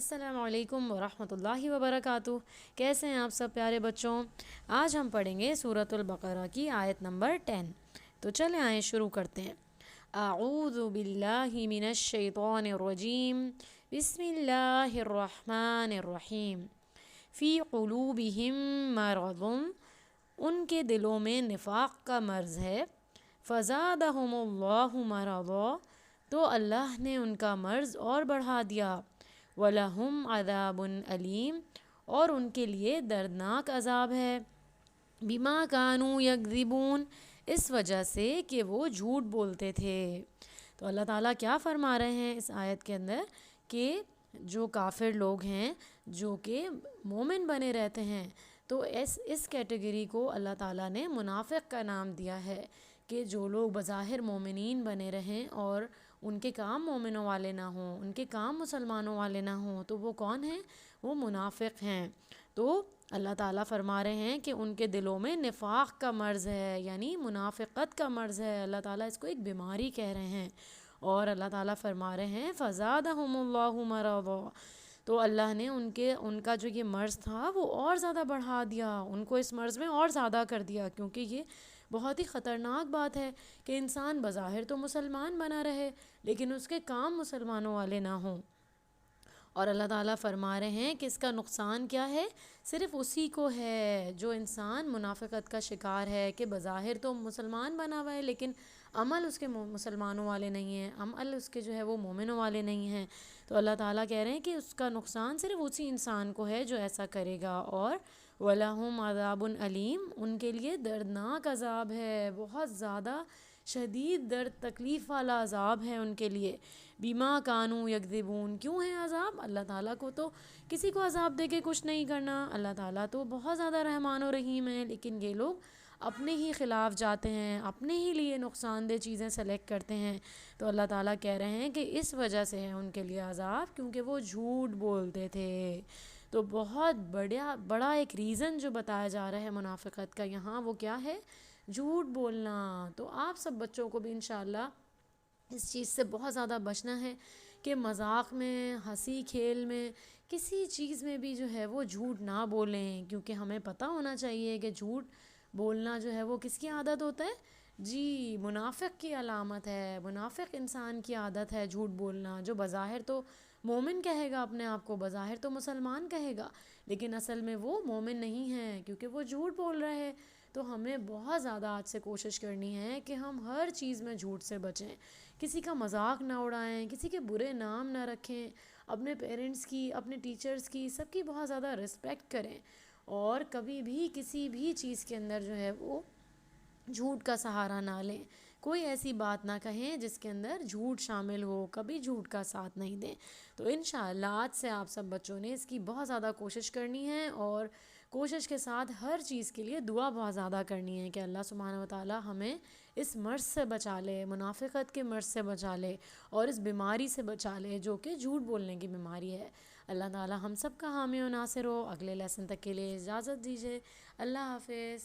السلام علیکم ورحمۃ اللہ وبرکاتہ۔ کیسے ہیں آپ سب پیارے بچوں؟ آج ہم پڑھیں گے سورۃ البقرہ کی آیت نمبر 10۔ تو چلیں آئیں شروع کرتے ہیں۔ اعوذ باللہ من الشیطان الرجیم، بسم اللہ الرحمن الرحیم۔ فی قلوبہم مرض، ان کے دلوں میں نفاق کا مرض ہے۔ فزادہم اللہ مرضا، تو اللہ نے ان کا مرض اور بڑھا دیا۔ وَلَهُمْ عَذَابٌ علیم، اور ان کے لیے دردناک عذاب ہے۔ بِمَا كَانُوا يَكْذِبُونَ، اس وجہ سے کہ وہ جھوٹ بولتے تھے۔ تو اللہ تعالیٰ کیا فرما رہے ہیں اس آیت کے اندر کہ جو کافر لوگ ہیں جو کہ مومن بنے رہتے ہیں، تو اس کیٹیگری کو اللہ تعالیٰ نے منافق کا نام دیا ہے کہ جو لوگ بظاہر مومنین بنے رہیں اور ان کے کام مومنوں والے نہ ہوں، ان کے کام مسلمانوں والے نہ ہوں، تو وہ کون ہیں؟ وہ منافق ہیں۔ تو اللہ تعالیٰ فرما رہے ہیں کہ ان کے دلوں میں نفاق کا مرض ہے، یعنی منافقت کا مرض ہے۔ اللہ تعالیٰ اس کو ایک بیماری کہہ رہے ہیں، اور اللہ تعالیٰ فرما رہے ہیں فَزَادَهُمُ اللَّهُ مَرَضًا، تو اللہ نے ان کا جو یہ مرض تھا وہ اور زیادہ بڑھا دیا، ان کو اس مرض میں اور زیادہ کر دیا، کیونکہ یہ بہت ہی خطرناک بات ہے کہ انسان بظاہر تو مسلمان بنا رہے لیکن اس کے کام مسلمانوں والے نہ ہوں۔ اور اللہ تعالیٰ فرما رہے ہیں کہ اس کا نقصان کیا ہے؟ صرف اسی کو ہے جو انسان منافقت کا شکار ہے کہ بظاہر تو مسلمان بنا ہوا ہے لیکن عمل اس کے مسلمانوں والے نہیں ہیں، عمل اس کے جو ہے وہ مومنوں والے نہیں ہیں۔ تو اللہ تعالیٰ کہہ رہے ہیں کہ اس کا نقصان صرف اسی انسان کو ہے جو ایسا کرے گا۔ اور وَلَهُمْ عَذَابٌ علیم، ان کے لیے دردناک عذاب ہے، بہت زیادہ شدید درد تکلیف والا عذاب ہے ان کے لیے۔ بِمَا كَانُوا يَكْذِبُونَ، کیوں ہے عذاب؟ اللہ تعالیٰ کو تو کسی کو عذاب دے کے کچھ نہیں کرنا، اللہ تعالیٰ تو بہت زیادہ رحمان و رحیم ہے، لیکن یہ لوگ اپنے ہی خلاف جاتے ہیں، اپنے ہی لیے نقصان دہ چیزیں سلیکٹ کرتے ہیں۔ تو اللہ تعالیٰ کہہ رہے ہیں کہ اس وجہ سے ہے ان کے لیے عذاب، کیونکہ وہ جھوٹ بولتے تھے۔ تو بہت بڑا ایک ریزن جو بتایا جا رہا ہے منافقت کا یہاں، وہ کیا ہے؟ جھوٹ بولنا۔ تو آپ سب بچوں کو بھی انشاءاللہ اس چیز سے بہت زیادہ بچنا ہے کہ مذاق میں، ہنسی کھیل میں، کسی چیز میں بھی جو ہے وہ جھوٹ نہ بولیں، کیونکہ ہمیں پتہ ہونا چاہیے کہ جھوٹ بولنا جو ہے وہ کس کی عادت ہوتا ہے؟ جی، منافق کی علامت ہے، منافق انسان کی عادت ہے جھوٹ بولنا، جو بظاہر تو مومن کہے گا اپنے آپ کو، بظاہر تو مسلمان کہے گا لیکن اصل میں وہ مومن نہیں ہے کیونکہ وہ جھوٹ بول رہے ہیں۔ تو ہمیں بہت زیادہ آج سے کوشش کرنی ہے کہ ہم ہر چیز میں جھوٹ سے بچیں، کسی کا مذاق نہ اڑائیں، کسی کے برے نام نہ رکھیں، اپنے پیرنٹس کی، اپنے ٹیچرز کی، سب کی بہت زیادہ رسپیکٹ کریں، اور کبھی بھی کسی بھی چیز کے اندر جو ہے وہ جھوٹ کا سہارا نہ لیں۔ کوئی ایسی بات نہ کہیں جس کے اندر جھوٹ شامل ہو، کبھی جھوٹ کا ساتھ نہیں دیں۔ تو انشاءاللہ آج سے آپ سب بچوں نے اس کی بہت زیادہ کوشش کرنی ہے، اور کوشش کے ساتھ ہر چیز کے لیے دعا بہت زیادہ کرنی ہے کہ اللہ سبحانہ وتعالی ہمیں اس مرض سے بچا لے، منافقت کے مرض سے بچا لے، اور اس بیماری سے بچا لے جو کہ جھوٹ بولنے کی بیماری ہے۔ اللہ تعالی ہم سب کا حامی و ناصر ہو۔ اگلے لیسن تک کے لیے اجازت دیجیے، اللہ حافظ۔